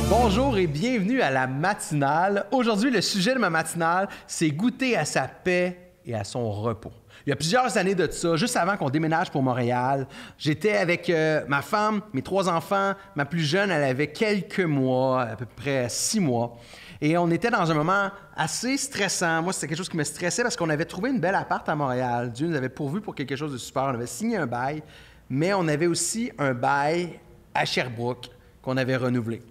Bonjour et bienvenue à la matinale. Aujourd'hui, le sujet de ma matinale, c'est goûter à sa paix et à son repos. Il y a plusieurs années de ça, juste avant qu'on déménage pour Montréal, j'étais avec ma femme, mes 3 enfants. Ma plus jeune, elle avait quelques mois, à peu près 6 mois. Et on était dans un moment assez stressant. Moi, c'était quelque chose qui me stressait parce qu'on avait trouvé une belle appart à Montréal. Dieu nous avait pourvu pour quelque chose de super. On avait signé un bail, mais on avait aussi un bail à Sherbrooke qu'on avait renouvelé.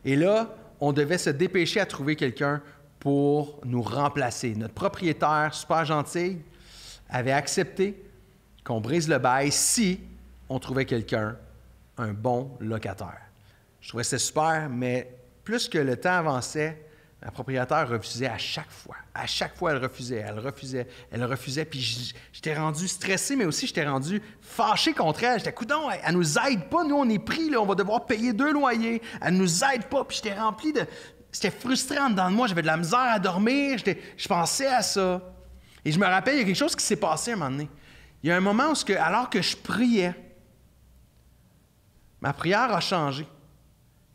Et là, on devait se dépêcher à trouver quelqu'un pour nous remplacer. Notre propriétaire, super gentil, avait accepté qu'on brise le bail si on trouvait quelqu'un, un bon locataire. Je trouvais ça super, mais plus que le temps avançait, la propriétaire refusait à chaque fois. À chaque fois, elle refusait. Puis j'étais rendu stressé, mais aussi j'étais rendu fâché contre elle. J'étais, coudonc, elle nous aide pas. Nous, on est pris, là, on va devoir payer 2 loyers. Elle nous aide pas. Puis j'étais rempli de... C'était frustrant dedans de moi. J'avais de la misère à dormir. Je pensais à ça. Et je me rappelle, il y a quelque chose qui s'est passé à un moment donné. Il y a un moment où, alors que je priais, ma prière a changé.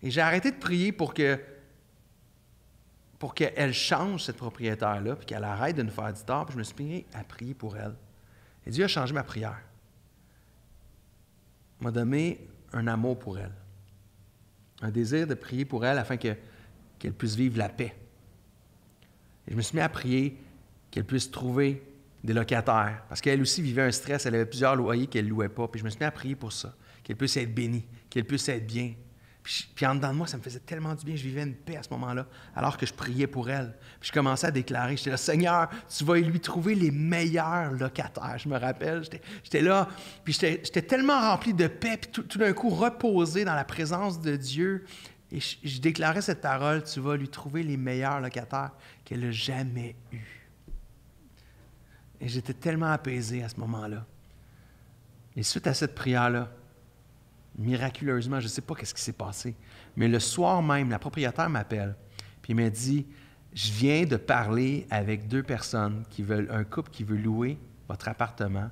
Et j'ai arrêté de prier pour qu'elle change, cette propriétaire-là, puis qu'elle arrête de nous faire du tort, puis je me suis mis à prier pour elle. Et Dieu a changé ma prière. Il m'a donné un amour pour elle, un désir de prier pour elle afin qu'elle puisse vivre la paix. Et je me suis mis à prier qu'elle puisse trouver des locataires, parce qu'elle aussi vivait un stress, elle avait plusieurs loyers qu'elle ne louait pas, puis je me suis mis à prier pour ça, qu'elle puisse être bénie, qu'elle puisse être bien. Puis en dedans de moi, ça me faisait tellement du bien. Je vivais une paix à ce moment-là, alors que je priais pour elle. Puis je commençais à déclarer, j'étais là, Seigneur, tu vas lui trouver les meilleurs locataires. Je me rappelle, j'étais là, puis j'étais tellement rempli de paix, puis tout d'un coup reposé dans la présence de Dieu. Et je déclarais cette parole, tu vas lui trouver les meilleurs locataires qu'elle n'a jamais eus. Et j'étais tellement apaisé à ce moment-là. Et suite à cette prière-là, miraculeusement, je ne sais pas ce qui s'est passé, mais le soir même, la propriétaire m'appelle, puis il m'a dit, je viens de parler avec 2 personnes, un couple qui veut louer votre appartement,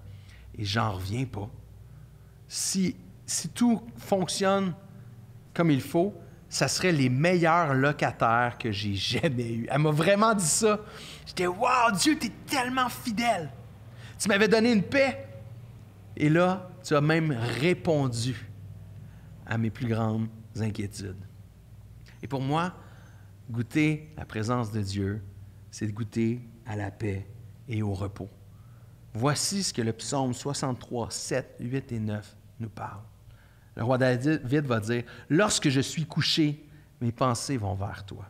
et j'en reviens pas. Si tout fonctionne comme il faut, ça serait les meilleurs locataires que j'ai jamais eus. Elle m'a vraiment dit ça. J'étais, wow, Dieu, tu es tellement fidèle. Tu m'avais donné une paix. Et là, tu as même répondu à mes plus grandes inquiétudes. Et pour moi, goûter la présence de Dieu, c'est de goûter à la paix et au repos. Voici ce que le psaume 63, 7, 8 et 9 nous parle. Le roi David va dire, « Lorsque je suis couché, mes pensées vont vers toi.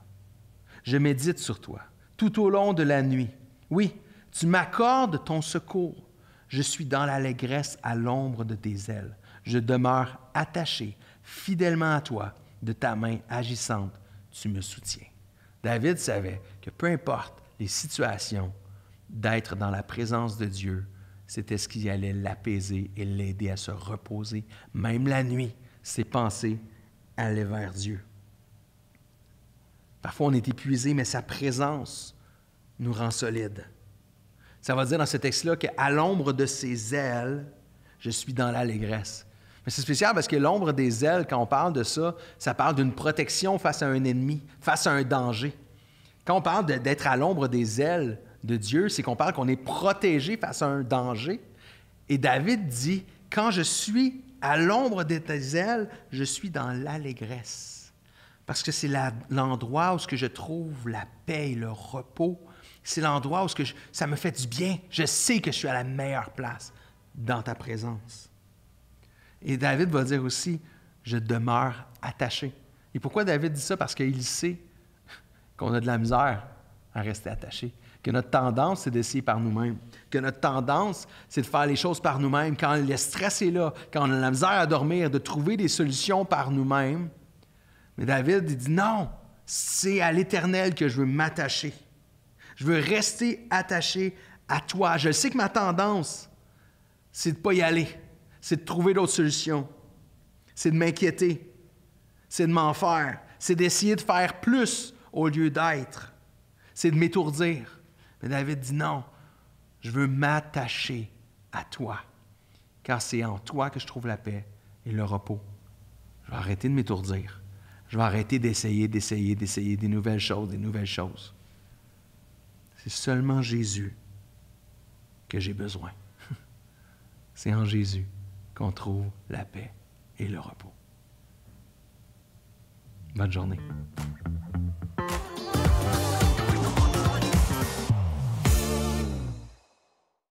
Je médite sur toi tout au long de la nuit. Oui, tu m'accordes ton secours. Je suis dans l'allégresse à l'ombre de tes ailes. Je demeure attaché fidèlement à toi, de ta main agissante, tu me soutiens. » David savait que peu importe les situations, d'être dans la présence de Dieu, c'était ce qui allait l'apaiser et l'aider à se reposer. Même la nuit, ses pensées allaient vers Dieu. Parfois, on est épuisé, mais sa présence nous rend solides. Ça va dire dans ce texte-là qu'à l'ombre de ses ailes, je suis dans l'allégresse. Mais c'est spécial parce que l'ombre des ailes, quand on parle de ça, ça parle d'une protection face à un ennemi, face à un danger. Quand on parle d'être à l'ombre des ailes de Dieu, c'est qu'on parle qu'on est protégé face à un danger. Et David dit, quand je suis à l'ombre de tes ailes, je suis dans l'allégresse. Parce que c'est l'endroit où je trouve la paix et le repos. C'est l'endroit où ça me fait du bien. Je sais que je suis à la meilleure place dans ta présence. Et David va dire aussi, je demeure attaché. Et pourquoi David dit ça? Parce qu'il sait qu'on a de la misère à rester attaché. Que notre tendance, c'est d'essayer par nous-mêmes. Que notre tendance, c'est de faire les choses par nous-mêmes. Quand le stress est là, quand on a de la misère à dormir, de trouver des solutions par nous-mêmes. Mais David, il dit non, c'est à l'Éternel que je veux m'attacher. Je veux rester attaché à toi. Je sais que ma tendance, c'est de ne pas y aller. C'est de trouver d'autres solutions. C'est de m'inquiéter. C'est de m'en faire. C'est d'essayer de faire plus au lieu d'être. C'est de m'étourdir. Mais David dit non, je veux m'attacher à toi. car c'est en toi que je trouve la paix et le repos. Je vais arrêter de m'étourdir. Je vais arrêter d'essayer des nouvelles choses. C'est seulement Jésus que j'ai besoin. C'est en Jésus qu'on trouve la paix et le repos. Bonne journée.